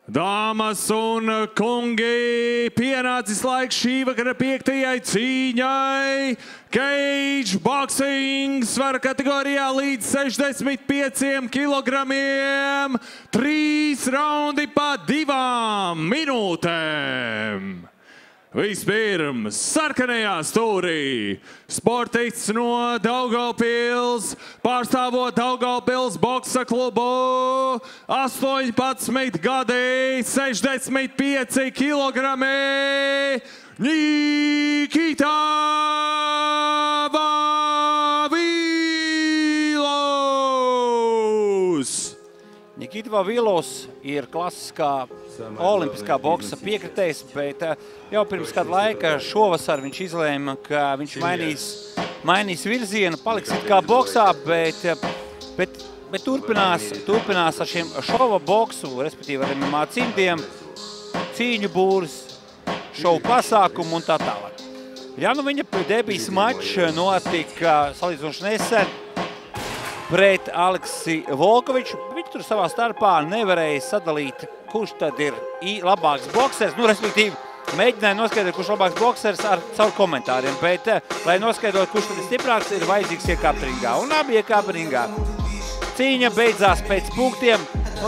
Dāmas un kungi, pienācis laiks šī vakara 5. cīņai. Cage boxing svara kategorijā līdz 65 kilogramiem. 3 raundi pa 2 minūtēm. Vispirms sarkanajā stūrī sportists no Daugavpils, pārstāvot Daugavpils boksa klubu, 18 gadi, 65 kilogrami, Nikita Vavilos! Nikita Vavilos ir klasiskā olimpiskā boksa piekritējs, bet jau pirms kāda laika šovasar viņš izlēma, ka viņš mainīs virzienu, paliks it kā boksā, bet turpinās ar šiem šova boksu, respektīvi ar MMA cimdiem, cīņu būris, šovu pasākumu un tā tālāk. Ja nu viņa debijas mačs notika salīdzinoši nesen pret Aleksi Volkoviču, viņi tur savā starpā nevarēja sadalīt, kurš tad ir labāks boksers, respektīvi mēģināja noskaidrot, kurš labāks boksers caur komentāriem, bet, lai noskaidrot, kurš tad ir stiprāks, ir vajadzīgs iekāpt ringā, un abi iekāpa ringā. Cīņa beidzās pēc punktiem,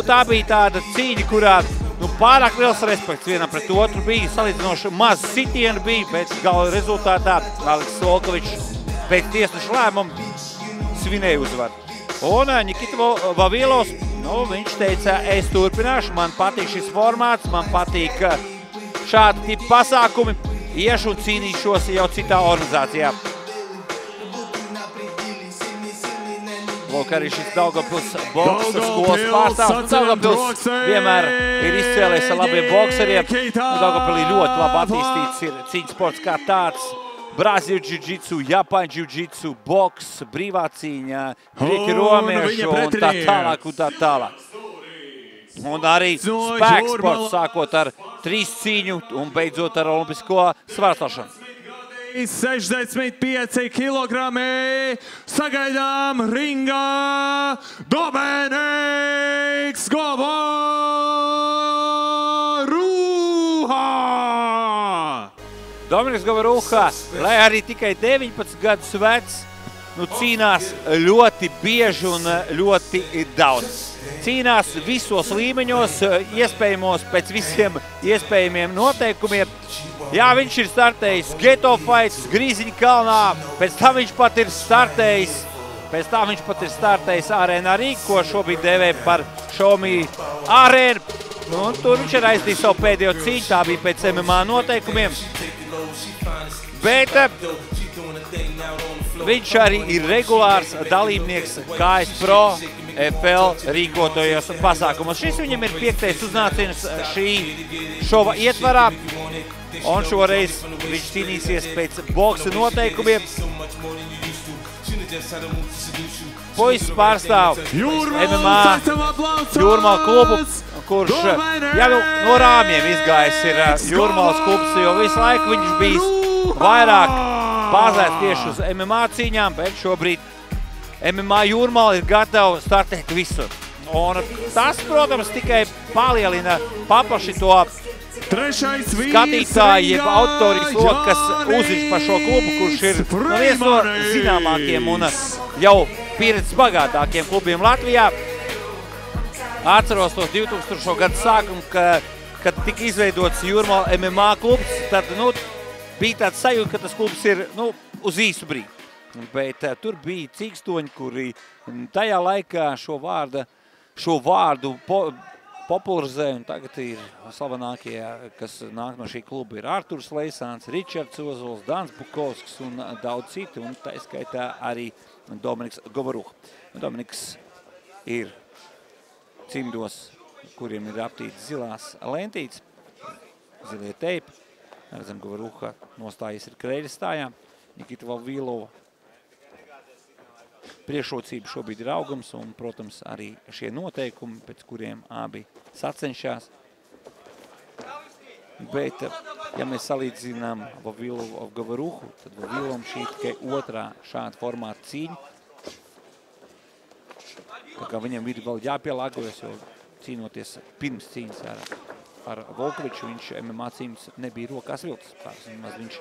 tā bija tāda cīņa, kurā pārāk liels respekts vienam pret otru bija, salīdzinoši maz sitienu bija, bet gala rezultātā Aleksis Volkovičs pēc tiesneša lēmumu svinēja uzvaru. Un Nikita Vavilos, viņš teica, es turpināšu, man patīk šis formāts, man patīk šādi tipi pasākumi, iešu un cīnīšos jau citā organizācijā. Lūk, arī šis Daugavpils boksa skolas pārstāvs. Daugavpils vienmēr ir izcēlies ar labiem bokseriem. Daugavpilī ļoti labi attīstīts ir cīņas sports kā tāds. Brazīļu džiu-džitsu, Japāņu džiu-džitsu, boks, brīvā cīņa, grieķu romiešu un tā tālāk un tā tālāk. Un arī spēks sports, sākot ar 3 cīņu un beidzot ar olimpisko svarstelšanu. 65 kilogrami, sagaidām ringā Dominiks Govaruha! Dominiks Govaruha, lai arī tikai 19 gadus vecs, cīnās ļoti bieži un ļoti daudz. Cīnās visos līmeņos, iespējamos pēc visiem iespējamiem noteikumiem. Jā, viņš ir startējis Geto Fights, Grīziņa kalnā, pēc tam viņš pat ir startējis Arēnā Rīga, ko šobrīd dēvē par Xiaomi Arēnu. Un tur viņš ir aizdījis savu pēdējo cīņu, tā bija pēc MMA noteikumiem. Bet viņš arī ir regulārs dalībnieks KS Pro FL rīkotojos pasākumos. Šis viņam ir 5. uznāciens šī šova ietvarā. Un šoreiz viņš cīnīsies pēc boksa noteikumiem. Puisis pārstāv MMA Jūrmala klubu, kurš jau no rāmjiem izgājis ir Jūrmalas klubs, jo visu laiku viņš bijis vairāk bāzēts tieši uz MMA cīņām, bet šobrīd MMA Jūrmala ir gatava startēt visur. Un tas, protams, tikai palielina paplaši to skatītāju, jeb auditorijas loku, kas uzvirs par šo klubu, kurš ir viens no zināmākiem un jau pieredzes bagātākiem klubiem Latvijā. Atceros tos 2000. gadu sākumu, kad tika izveidots Jūrmala MMA klubs, tad bija tāds sajūta, ka tas klubs ir uz īsu brīdi. Bet tur bija cīkstoņi, kuri tajā laikā šo vārdu popularizē, un tagad ir slavenākie, kas nāk no šī kluba, ir Arturs Leisāns, Ričards Ozols, Dans Bukovskis un daudz citu, un tā skaitā arī Dominiks Govaruha. Dominiks ir cimdos, kuriem ir aptīts zilās lentītes, zilie teipi. Redzam, Govaruha nostājies ir kreļa stājā. Nikita Vavilova priekšrocība šobrīd ir augums un, protams, arī šie noteikumi, pēc kuriem abi sacenšās. Bet, ja mēs salīdzinām Vavilovu ar Govaruhu, tad Vavilovam šī tikai otrā šāda formāta cīņa. Tā kā viņam ir vēl jāpielāgojas, jo cīnoties pirms cīņas ar Volkoviču. Viņš MMA cīņas nebija rokās viltus. Viņš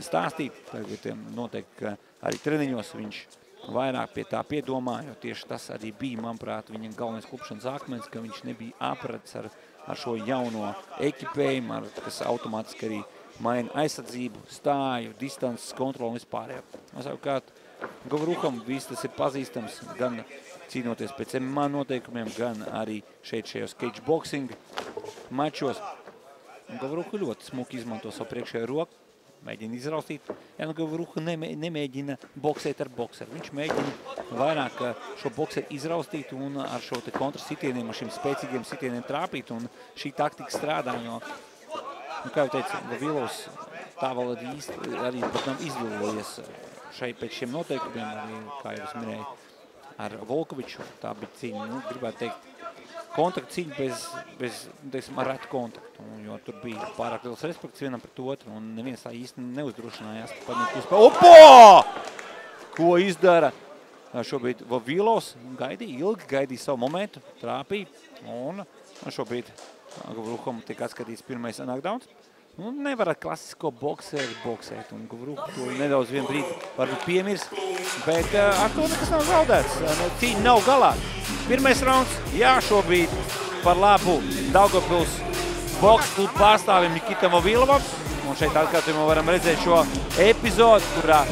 stāstīja, tagad noteikti, ka arī treniņos viņš vairāk pie tā piedomā, jo tieši tas arī bija, manuprāt, viņa galvenais klupšanas akmens, ka viņš nebija aprats ar šo jauno ekipējumu, kas automātiski arī maina aizsardzību, stāju, distances, kontroli un vispārējo. Savukārt, Gavruham viss tas ir pazīstams, gan cīnoties pēc MMA noteikumiem, gan arī šajos cage boxing mačos. Gavruha ļoti smuki izmanto savu priekšējo roku, mēģina izraustīt. Ja, Gavruha nemēģina boksēt ar bokseru. Viņš mēģina vairāk šo bokseru izraustīt un ar šo te kontrasitieniem, ar šiem spēcīgiem sitieniem trāpīt. Un šī taktika strādā, jo, kā jau teicu, Vavilovs tā vēl arī pat nav izvillojies pēc šiem noteikumiem, arī, kā jau es minēju, ar Volkoviču. Tā bija cīņa, gribētu teikt, kontakta cīņa bez teiksim, ar retu kontaktu, jo tur bija pārāk liels respekts vienam pret otru, un neviens tā īsti neuzdrošinājās. Opo! Ko izdara? Šobrīd Vavilovs ilgi gaidīja savu momentu, trāpīja, un šobrīd Gavruham tiek atskatīts pirmais knockdowns. Nevar ar klasisko boksēru boksēt, un Gavruha to nedaudz vien brīdi varbūt piemirst, bet ar to nekas nav zaudēts. Cīņa nav galā. Pirmais rauns, jā, šobrīd par labu Daugavpils boks klubu pārstāvim Nikitam Vavilovam, un šeit atkārtojumā varam redzēt šo epizodu, kurā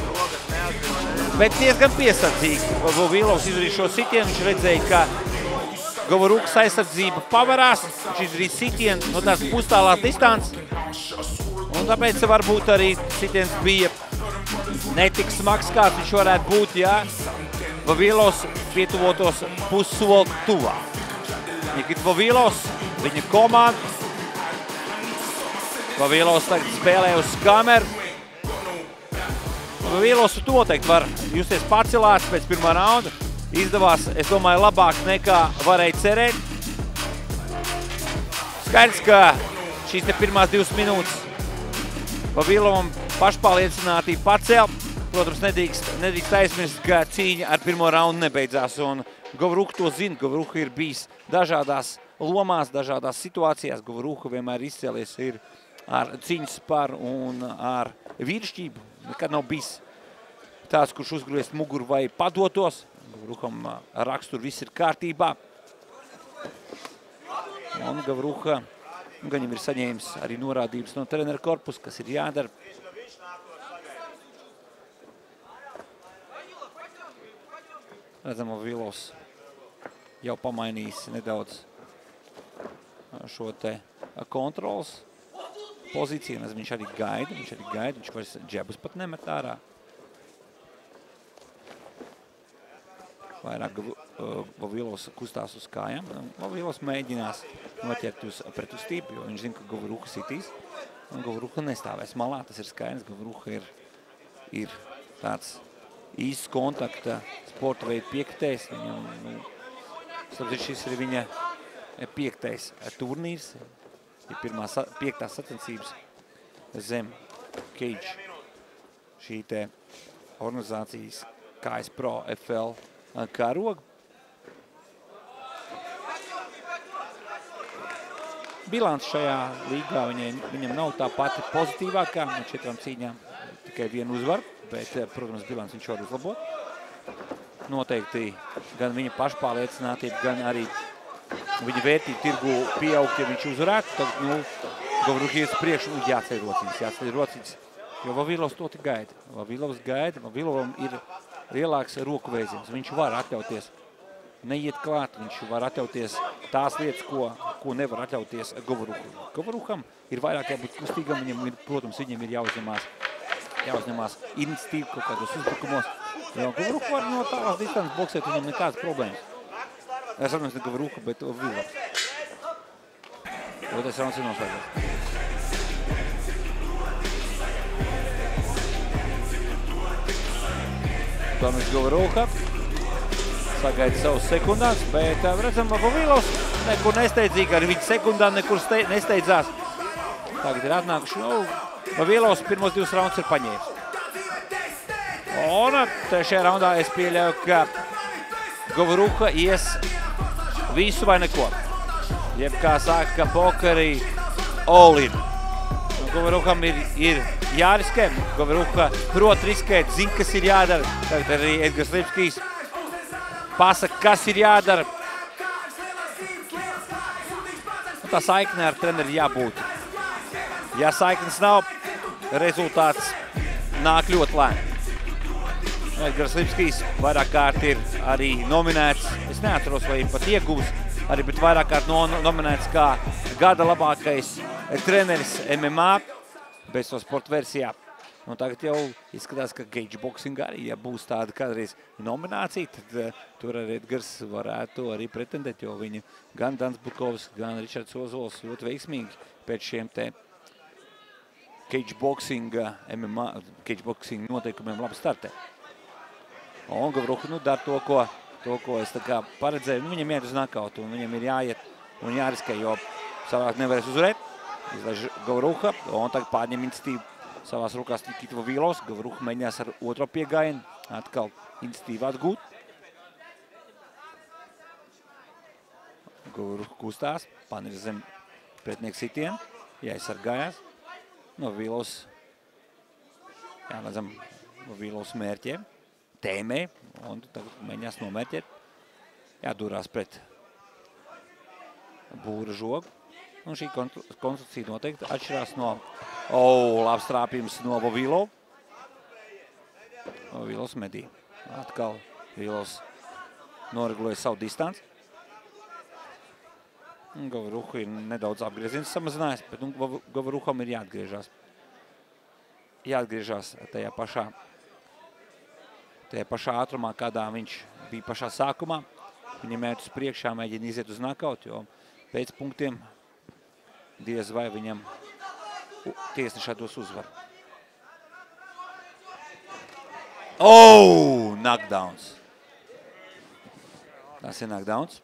bet diezgan piesardzīgi Vavilovs izdarīja šo sitienu, viņš redzēja, ka Gavruhas aizsardzība pavarās, viņš izdarīja sitienu no tās pustālās distances, un tāpēc varbūt arī sitiens bija netik smags, kāds viņš varētu būt, ja Vavilovs pietuvotos pussoli tuvāk. Nikita Vavilovs, viņa komanda. Vavilovs tagad spēlē uz kameru. Vavilovs noteikti var justies pacelāts pēc pirmā raunda. Izdevās, es domāju, labāk nekā varēja cerēt. Skaidrs, ka šīs te pirmās 2 minūtes Vavilovam pašpārliecinātību pacēl. Protams, nedrīkst aizmirst, ka cīņa ar pirmo raundu nebeidzās. Un Gavruha to zina. Gavruha ir bijis dažādās lomās, dažādās situācijās. Gavruha vienmēr izcēlies ir ar cīņas sparu un ar vīrišķību. Nekad nav bijis tāds, kurš uzgriezt muguru vai padotos. Gavruham rakstur viss ir kārtībā. Un Gavruha gan jau ir saņēmis arī norādības no trenera korpusa, kas ir jādara. Redzam, Vavilovs jau pamainījis nedaudz šo te kontrols pozīciju. Viņš arī gaida, viņš vairs džebus pat nemet ārā. Vairāk Vavilovs kustās uz kājām. Vavilovs mēģinās noķert pret uz tīpu, jo viņš zina, ka Gavruha sitīs. Un Gavruha nestāvēs malā, tas ir skaidrs. Gavruha ir tāds īsts kontakta sporta veidu piekritējs. Šis ir viņa 5. turnīrs. Ir 5. sacensības zem cage šī te organizācijas KS Pro FL karoga. Bilants šajā līgā viņam nav tā pati pozitīvākā. No 4 cīņām tikai 1 uzvaru, bet, protams, bilants viņš var uzlabot. Noteikti gan viņa pašpārliecinātība, gan arī viņa vērtība tirgu pieaugt, ja viņš uzvarētu. Tad, Gavruha ies priekšu, jāceļ rociņas, jo Vavilovs to tik gaida. Vavilovs gaida, Vavilovam ir lielāks roku vēziens. Viņš var atļauties neiet klāt, viņš var atļauties tās lietas, ko nevar atļauties Gavruham. Gavruham ir vairāk jābūt kustīgam, protams, viņam ir jāuzņemās iniciatīvu kaut kādos uzbrukumos. Jo Gavruha var no tālās distances boksēt, viņam nekādas problēmas. Es atceros, ne Gavruha, bet Vavilovs. Otrais rauns ir noslēdzies. Tomis Gavruha sagaida savus sekundāns, bet redzam, Vavilovs nekur nesteidzīgi, arī viņa sekundāni nekur nesteidzās. Tagad ir atnākuši, Vavilovs pirmos 2 raundus ir paņēmis. Un trešajā raundā es pieļauju, ka Gavruha ies visu vai neko. jeb kā saka pokerī, all in. Goveruham ir jāriskē, Goveruha prot riskēt, zina, kas ir jādara. Tagad arī Edgars Lipskijs pasaka, kas ir jādara. Tā saikne ar treneri jābūt. Ja saiknes nav, rezultāts nāk ļoti lēni. Edgars Lipskijs vairāk kārt ir arī nominēts, es neatceros, vai pat iegūs, arī bet vairāk kārt nominēts kā gada labākais treneris MMA besto sporta versijā. Un tagad jau izskatās, ka cage boxing arī, ja būs tāda kādreiz nominācija, tad tur arī Edgars varētu arī pretendēt, jo viņi gan Dans Bukovs, gan Ričards Ozols ļoti veiksmīgi pēc šiem te cage boxing noteikumiem labi startē. Un Goveruha dara to, ko es tā kā paredzēju. Viņam iet uz nakautu, un viņam ir jāiet un jāriskē, jo savāk nevarēs uzvarēt. Izlaiž Goveruha, un tagad pārņem iniciatīvu savās rokās Nikita Vavilovs. Goveruha mēģinās ar otro piegājienu atkal iniciatīvu atgūt. Goveruha kustās, panir zem pretnieku sitienu, jāizsargājās. No Vavilovs, jānedzam Vavilovs mērķiem, tēmē, un tagad mēģinās nomērķēt. Jādūrās pret būra žogu. Un šī konstrukcija noteikti atšķirās no labs trāpījums no Vavilova. Vavilovs medī. Atkal Vavilovs noregulēja savu distanci. Goveruha ir nedaudz apgrieziens samazinājis, bet Goveruham ir jāatgriežās. Jāatgriežās tajā pašā ātrumā, kādā viņš bija pašā sākumā. Viņam iet uz priekšā, mēģina iziet uz nakautu, jo pēc punktiem diez vai viņam tiesnešā dos uzvaru. Knockdowns. Tas ir knockdowns.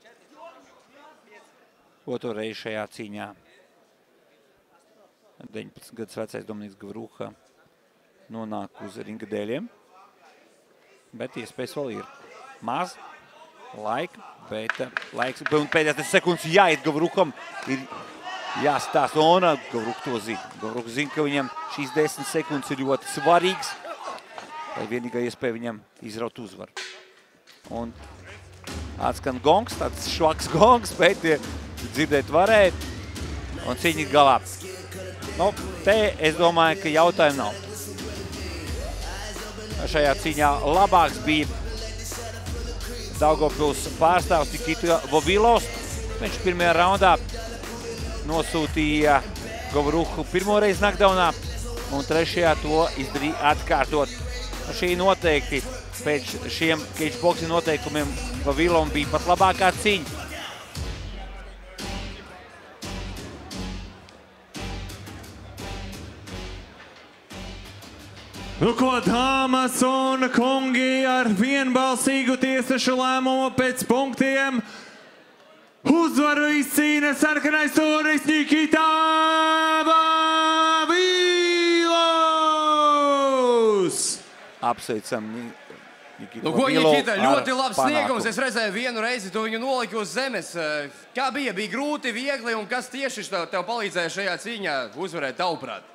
Otro reizi šajā cīņā 19 gadus vecais Dominiks Goveruha nonāk uz ringa dēļiem. Bet iespējas vēl ir maz laika, bet pēdējās 10 sekundes jāiet Goveruham ir jāstāst, un Goveruha to zina. Goveruha zina, ka viņam šīs 10 sekundes ir ļoti svarīgas, lai vienīgā iespēja viņam izraut uzvaru. Un atskan gongs, tāds švaks gongs, bet dzirdēt varēja, un cīņa ir galā. Te es domāju, ka jautājumu nav. Šajā cīņā labāks bija Daugavpils pārstāvs Nikita Vavilovs. Viņš pirmajā raundā nosūtīja Goveruhu pirmoreiz knockdownā, un trešajā to izdarīja atkārtot. Šī noteikti pēc šiem cage boxing noteikumiem Vavilovam bija pat labākā cīņa. Nu ko, dāmas un kungi, ar vienbalsīgu tiesašu lēmumu pēc punktiem uzvaru izcīna sarkanais toris Nikita Vavilovs! Apsveicam Nikita Nu, ko, Vavilovu Nikita, ar ļoti labs sniegums. panākumu. Es redzēju vienu reizi, tu viņu noliki uz zemes. Kā bija? Bija grūti, viegli, un kas tieši tev palīdzēja šajā cīņā uzvarēt tavuprāt?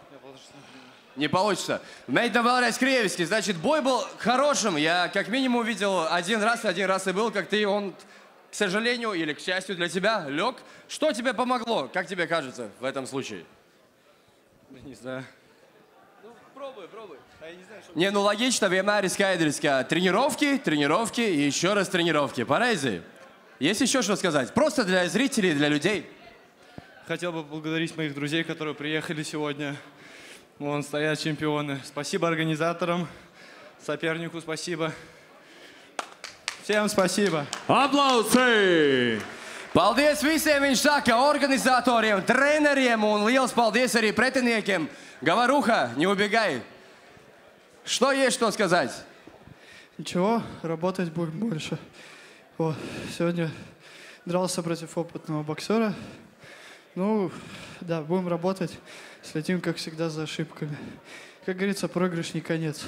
Не получится. Медь добавляй кривиски. Значит, бой был хорошим. Я как минимум видел один раз и был, как ты, он, к сожалению или к счастью для тебя, лег. Что тебе помогло, как тебе кажется, в этом случае? Не знаю. Ну, пробуй. Не, ну логично, vienmēr ir skaidrs, ka тренировки и еще раз тренировки. Парези, есть еще что сказать? Просто для зрителей, для людей. Хотел бы поблагодарить моих друзей, которые приехали сегодня. Вон стоят чемпионы. Спасибо организаторам, сопернику спасибо. Всем спасибо. Aplausi! Paldies visiem, viņš saka, organizatoriem, treneriem un liels paldies arī pretiniekiem. Goveruha, не убегай. Что есть что сказать? Ничего, работать будем больше. Вот, сегодня дрался против опытного боксера. Ну, да, будем работать. Следим, как всегда, за ошибками. Как говорится, проигрыш не конец.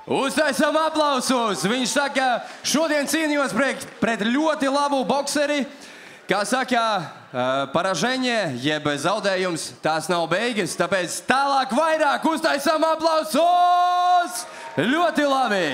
Uztaisam aplausus! Viņš saka, šodien cīnījos pret ļoti labu bokseri. Kā saka, poraženie, jeb zaudējums, tās nav beigas, tāpēc tālāk vairāk uztaisām aplausos! Ļoti labi!